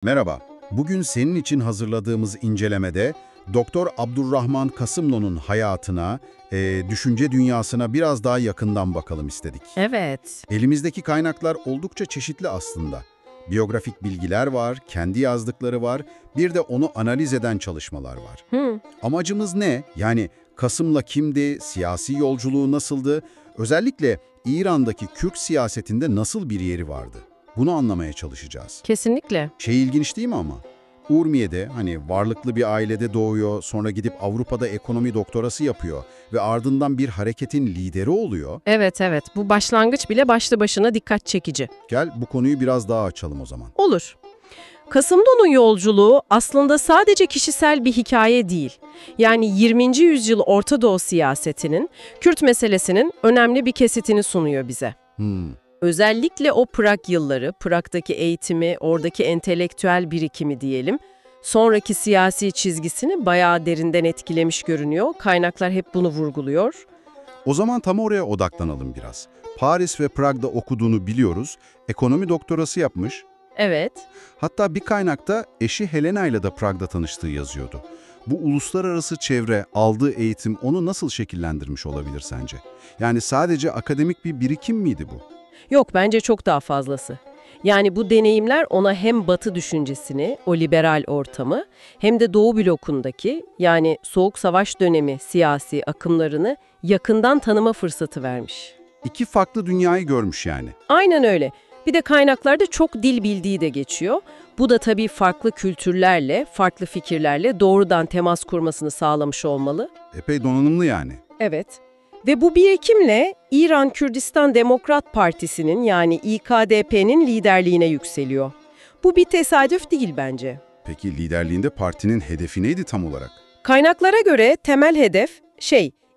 Merhaba. Bugün senin için hazırladığımız incelemede Doktor Abdurrahman Kasımlı'nın hayatına, düşünce dünyasına biraz daha yakından bakalım istedik. Evet. Elimizdeki kaynaklar oldukça çeşitli aslında. Biyografik bilgiler var, kendi yazdıkları var, bir de onu analiz eden çalışmalar var. Amacımız ne? Yani Kasım'la kimdi, siyasi yolculuğu nasıldı, özellikle İran'daki Kürt siyasetinde nasıl bir yeri vardı? Bunu anlamaya çalışacağız. Kesinlikle. İlginç değil mi ama? Urmiye'de varlıklı bir ailede doğuyor, sonra gidip Avrupa'da ekonomi doktorası yapıyor ve ardından bir hareketin lideri oluyor. Evet. Bu başlangıç bile başlı başına dikkat çekici. Gel bu konuyu biraz daha açalım o zaman. Olur. Kasımlı'nın yolculuğu aslında sadece kişisel bir hikaye değil. Yani 20. yüzyıl Orta Doğu siyasetinin, Kürt meselesinin önemli bir kesitini sunuyor bize. Özellikle o Prag yılları, Prag'daki eğitimi, oradaki entelektüel birikimi diyelim, sonraki siyasi çizgisini bayağı derinden etkilemiş görünüyor. Kaynaklar hep bunu vurguluyor. O zaman tam oraya odaklanalım biraz. Paris ve Prag'da okuduğunu biliyoruz, ekonomi doktorası yapmış. Evet. Hatta bir kaynakta eşi Helena ile de Prag'da tanıştığı yazıyordu. Bu uluslararası çevre, aldığı eğitim onu nasıl şekillendirmiş olabilir sence? Yani sadece akademik bir birikim miydi bu? Yok, bence çok daha fazlası. Yani bu deneyimler ona hem Batı düşüncesini, o liberal ortamı, hem de Doğu blokundaki, yani Soğuk Savaş dönemi siyasi akımlarını yakından tanıma fırsatı vermiş. İki farklı dünyayı görmüş yani. Aynen öyle. Bir de kaynaklarda çok dil bildiği de geçiyor. Bu da tabii farklı kültürlerle, farklı fikirlerle doğrudan temas kurmasını sağlamış olmalı. Epey donanımlı yani. Evet. Ve bu birikimle İran Kürdistan Demokrat Partisi'nin yani İKDP'nin liderliğine yükseliyor. Bu bir tesadüf değil bence. Peki liderliğinde partinin hedefi neydi tam olarak? Kaynaklara göre temel hedef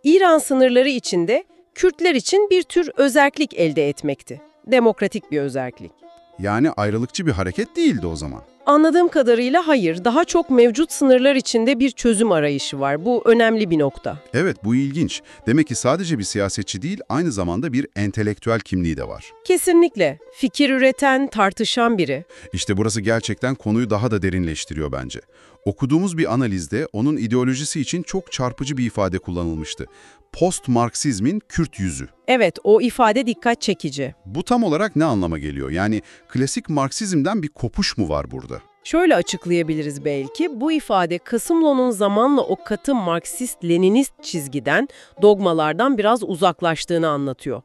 İran sınırları içinde Kürtler için bir tür özerklik elde etmekti. Demokratik bir özerklik. Yani ayrılıkçı bir hareket değildi o zaman. Anladığım kadarıyla hayır, daha çok mevcut sınırlar içinde bir çözüm arayışı var. Bu önemli bir nokta. Evet, bu ilginç. Demek ki sadece bir siyasetçi değil, aynı zamanda bir entelektüel kimliği de var. Kesinlikle. Fikir üreten, tartışan biri. İşte burası gerçekten konuyu daha da derinleştiriyor bence. Okuduğumuz bir analizde onun ideolojisi için çok çarpıcı bir ifade kullanılmıştı. Post-Marksizmin Kürt yüzü. Evet, o ifade dikkat çekici. Bu tam olarak ne anlama geliyor? Yani klasik Marksizmden bir kopuş mu var burada? Şöyle açıklayabiliriz belki, bu ifade Kasımlı'nın zamanla o katı Marksist-Leninist çizgiden, dogmalardan biraz uzaklaştığını anlatıyor.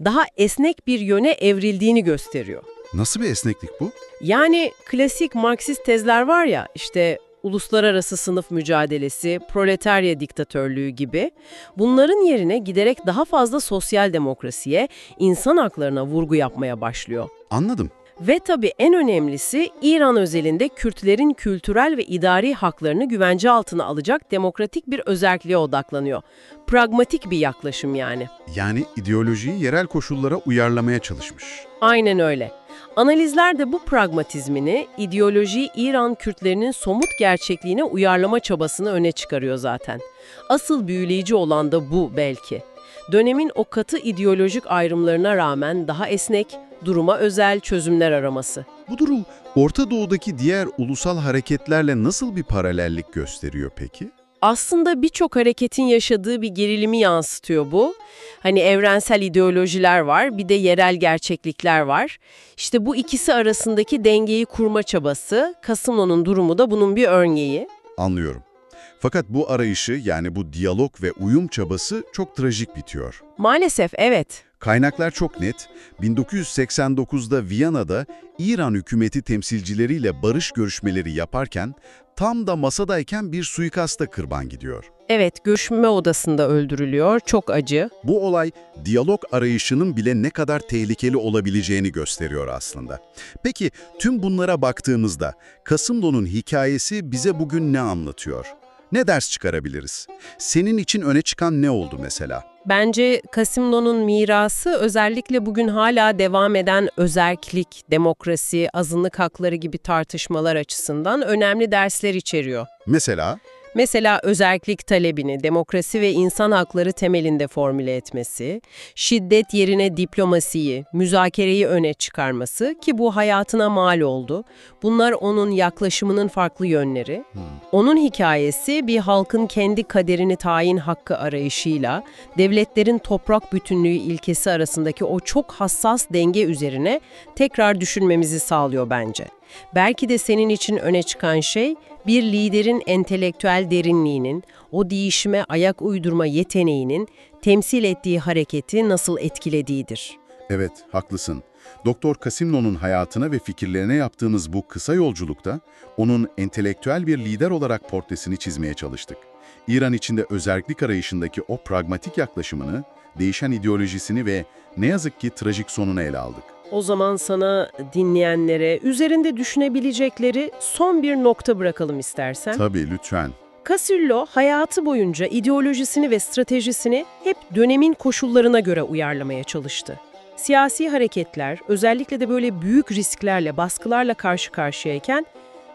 Daha esnek bir yöne evrildiğini gösteriyor. Nasıl bir esneklik bu? Yani klasik Marksist tezler var ya, işte uluslararası sınıf mücadelesi, proletarya diktatörlüğü gibi, bunların yerine giderek daha fazla sosyal demokrasiye, insan haklarına vurgu yapmaya başlıyor. Anladım. Ve tabii en önemlisi İran özelinde Kürtlerin kültürel ve idari haklarını güvence altına alacak demokratik bir özerkliğe odaklanıyor. Pragmatik bir yaklaşım yani. Yani ideolojiyi yerel koşullara uyarlamaya çalışmış. Aynen öyle. Analizler de bu pragmatizmini, ideolojiyi İran Kürtlerinin somut gerçekliğine uyarlama çabasını öne çıkarıyor zaten. Asıl büyüleyici olan da bu belki. Dönemin o katı ideolojik ayrımlarına rağmen daha esnek, duruma özel çözümler araması. Bu durum Orta Doğu'daki diğer ulusal hareketlerle nasıl bir paralellik gösteriyor peki? Aslında birçok hareketin yaşadığı bir gerilimi yansıtıyor bu. Hani evrensel ideolojiler var, bir de yerel gerçeklikler var. İşte bu ikisi arasındaki dengeyi kurma çabası, Kasımlı'nın durumu da bunun bir örneği. Anlıyorum. Fakat bu arayışı yani bu diyalog ve uyum çabası çok trajik bitiyor. Maalesef evet. Kaynaklar çok net. 1989'da Viyana'da İran hükümeti temsilcileriyle barış görüşmeleri yaparken tam da masadayken bir suikasta kurban gidiyor. Evet, görüşme odasında öldürülüyor. Çok acı. Bu olay diyalog arayışının bile ne kadar tehlikeli olabileceğini gösteriyor aslında. Peki tüm bunlara baktığımızda Kasımlı'nın hikayesi bize bugün ne anlatıyor? Ne ders çıkarabiliriz? Senin için öne çıkan ne oldu mesela? Bence Kasımlı'nın mirası özellikle bugün hala devam eden özerklik, demokrasi, azınlık hakları gibi tartışmalar açısından önemli dersler içeriyor. Mesela? Mesela özerklik talebini demokrasi ve insan hakları temelinde formüle etmesi, şiddet yerine diplomasiyi, müzakereyi öne çıkarması ki bu hayatına mal oldu. Bunlar onun yaklaşımının farklı yönleri. Onun hikayesi bir halkın kendi kaderini tayin hakkı arayışıyla devletlerin toprak bütünlüğü ilkesi arasındaki o çok hassas denge üzerine tekrar düşünmemizi sağlıyor bence. Belki de senin için öne çıkan şey bir liderin entelektüel derinliğinin, o değişime ayak uydurma yeteneğinin temsil ettiği hareketi nasıl etkilediğidir. Evet, haklısın. Doktor Kasimno'nun hayatına ve fikirlerine yaptığımız bu kısa yolculukta onun entelektüel bir lider olarak portresini çizmeye çalıştık. İran içinde özerklik arayışındaki o pragmatik yaklaşımını, değişen ideolojisini ve ne yazık ki trajik sonunu ele aldık. O zaman sana, dinleyenlere, üzerinde düşünebilecekleri son bir nokta bırakalım istersen. Tabii, lütfen. Casillo hayatı boyunca ideolojisini ve stratejisini hep dönemin koşullarına göre uyarlamaya çalıştı. Siyasi hareketler, özellikle de böyle büyük risklerle, baskılarla karşı karşıyayken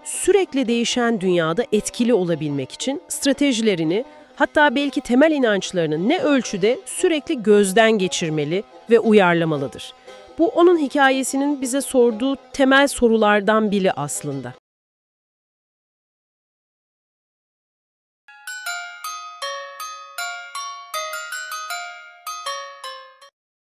sürekli değişen dünyada etkili olabilmek için stratejilerini, hatta belki temel inançlarını ne ölçüde sürekli gözden geçirmeli ve uyarlamalıdır. Bu onun hikayesinin bize sorduğu temel sorulardan biri aslında.